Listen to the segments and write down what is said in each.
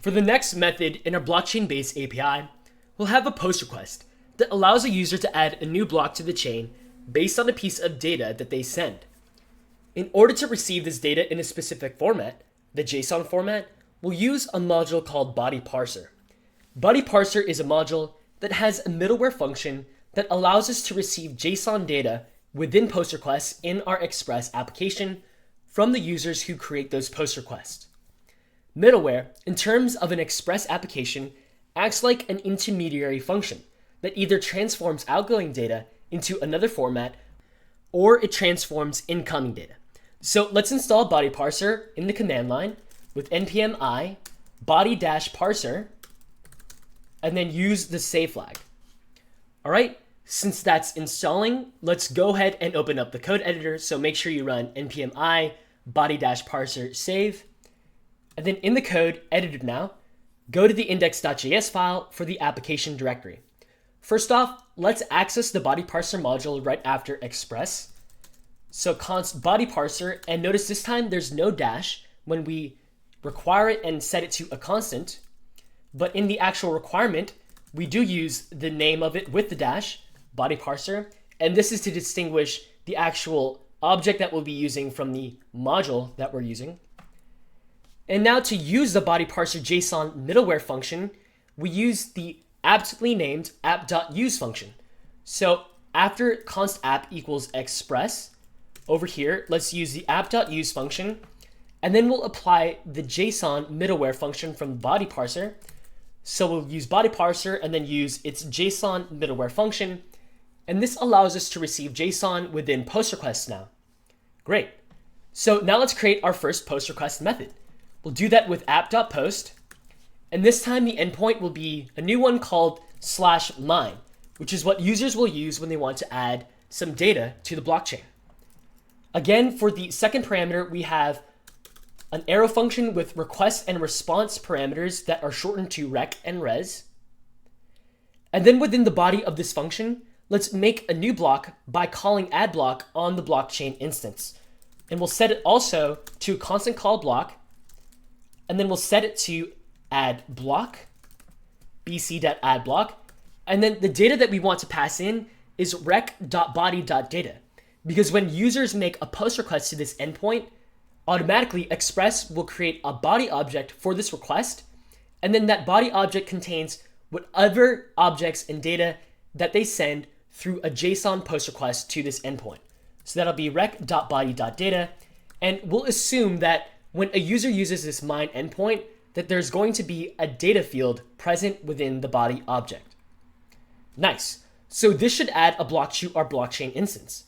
For the next method in our blockchain-based API, we'll have a post request that allows a user to add a new block to the chain based on a piece of data that they send. In order to receive this data in a specific format, the JSON format, we'll use a module called Body Parser. Body Parser is a module that has a middleware function that allows us to receive JSON data within post requests in our Express application from the users who create those post requests. Middleware, in terms of an Express application, acts like an intermediary function that either transforms outgoing data into another format or it transforms incoming data. So let's install Body Parser in the command line with npm I body-parser and then use the save flag. All right, since that's installing, let's go ahead and open up the code editor. So make sure you run npm I body-parser save. And then in the code edited now, go to the index.js file for the application directory. First off, let's access the body parser module right after express. So const body parser, and notice this time there's no dash when we require it and set it to a constant. But in the actual requirement, we do use the name of it with the dash, body parser. And this is to distinguish the actual object that we'll be using from the module that we're using. And now to use the body parser JSON middleware function, we use the aptly named app.use function. So after const app equals express, over here, let's use the app.use function, and then we'll apply the JSON middleware function from the body parser. So we'll use body parser and then use its JSON middleware function. And this allows us to receive JSON within post requests now. Great. So now let's create our first post request method. We'll do that with app.post. And this time the endpoint will be a new one called /mine, which is what users will use when they want to add some data to the blockchain. Again, for the second parameter, we have an arrow function with request and response parameters that are shortened to rec and res. And then within the body of this function, let's make a new block by calling add block on the blockchain instance. And we'll set it also to constant call block. And then we'll set it to add block, bc.addBlock. And then the data that we want to pass in is rec.body.data. Because when users make a post request to this endpoint, automatically Express will create a body object for this request. And then that body object contains whatever objects and data that they send through a JSON post request to this endpoint. So that'll be rec.body.data. And we'll assume that when a user uses this mine endpoint, that there's going to be a data field present within the body object. Nice. So this should add a block to our blockchain instance.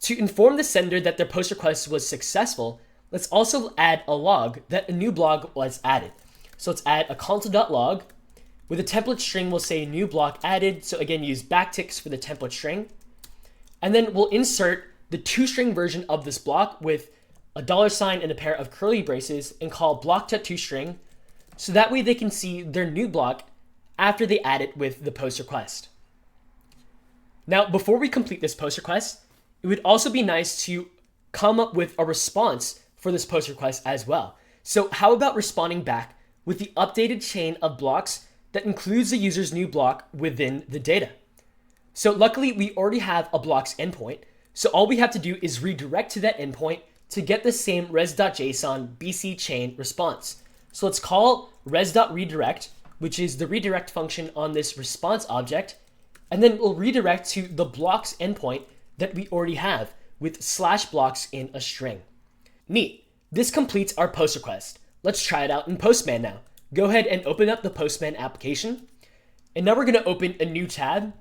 To inform the sender that their post request was successful, let's also add a log that a new block was added. So let's add a console.log. With a template string, we'll say new block added. So again, use backticks for the template string. And then we'll insert the toString version of this block with a $sign and a pair of curly braces and call block.toString, so that way they can see their new block after they add it with the post request. Now, before we complete this post request, it would also be nice to come up with a response for this post request as well. So how about responding back with the updated chain of blocks that includes the user's new block within the data? So luckily, we already have a blocks endpoint. So all we have to do is redirect to that endpoint to get the same res.json BC chain response. So let's call res.redirect, which is the redirect function on this response object. And then we'll redirect to the blocks endpoint that we already have with /blocks in a string. Neat. This completes our post request. Let's try it out in Postman now. Go ahead and open up the Postman application. And now we're going to open a new tab.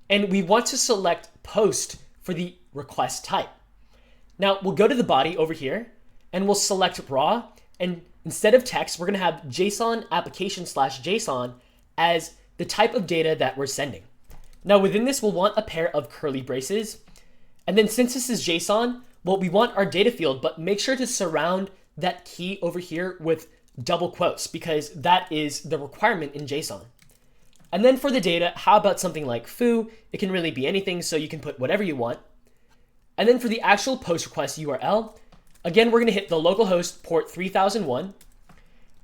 And we want to select post for the request type. Now we'll go to the body over here and we'll select raw. And instead of text, we're going to have JSON application /JSON as the type of data that we're sending. Now within this, we'll want a pair of curly braces. And then since this is JSON, well, we want our data field, but make sure to surround that key over here with double quotes because that is the requirement in JSON. And then for the data, how about something like foo? It can really be anything, so you can put whatever you want. And then for the actual post request URL, again, we're going to hit the localhost port 3001.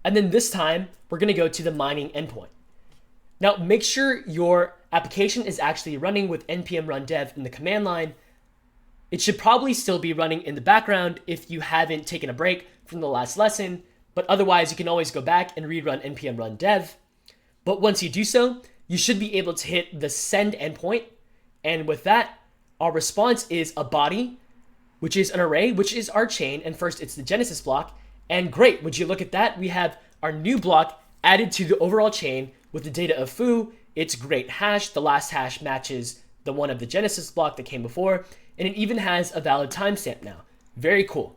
And then this time, we're going to go to the mining endpoint. Now, make sure your application is actually running with npm run dev in the command line. It should probably still be running in the background if you haven't taken a break from the last lesson, but otherwise you can always go back and rerun npm run dev. But once you do so, you should be able to hit the send endpoint. And with that, our response is a body, which is an array, which is our chain. And first it's the Genesis block. And great, would you look at that? We have our new block added to the overall chain with the data of foo. It's great hash. The last hash matches the one of the Genesis block that came before. And it even has a valid timestamp now. Very cool.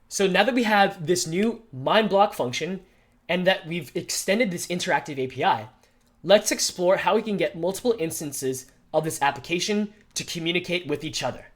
So now that we have this new mine block function and that we've extended this interactive API, let's explore how we can get multiple instances of this application to communicate with each other.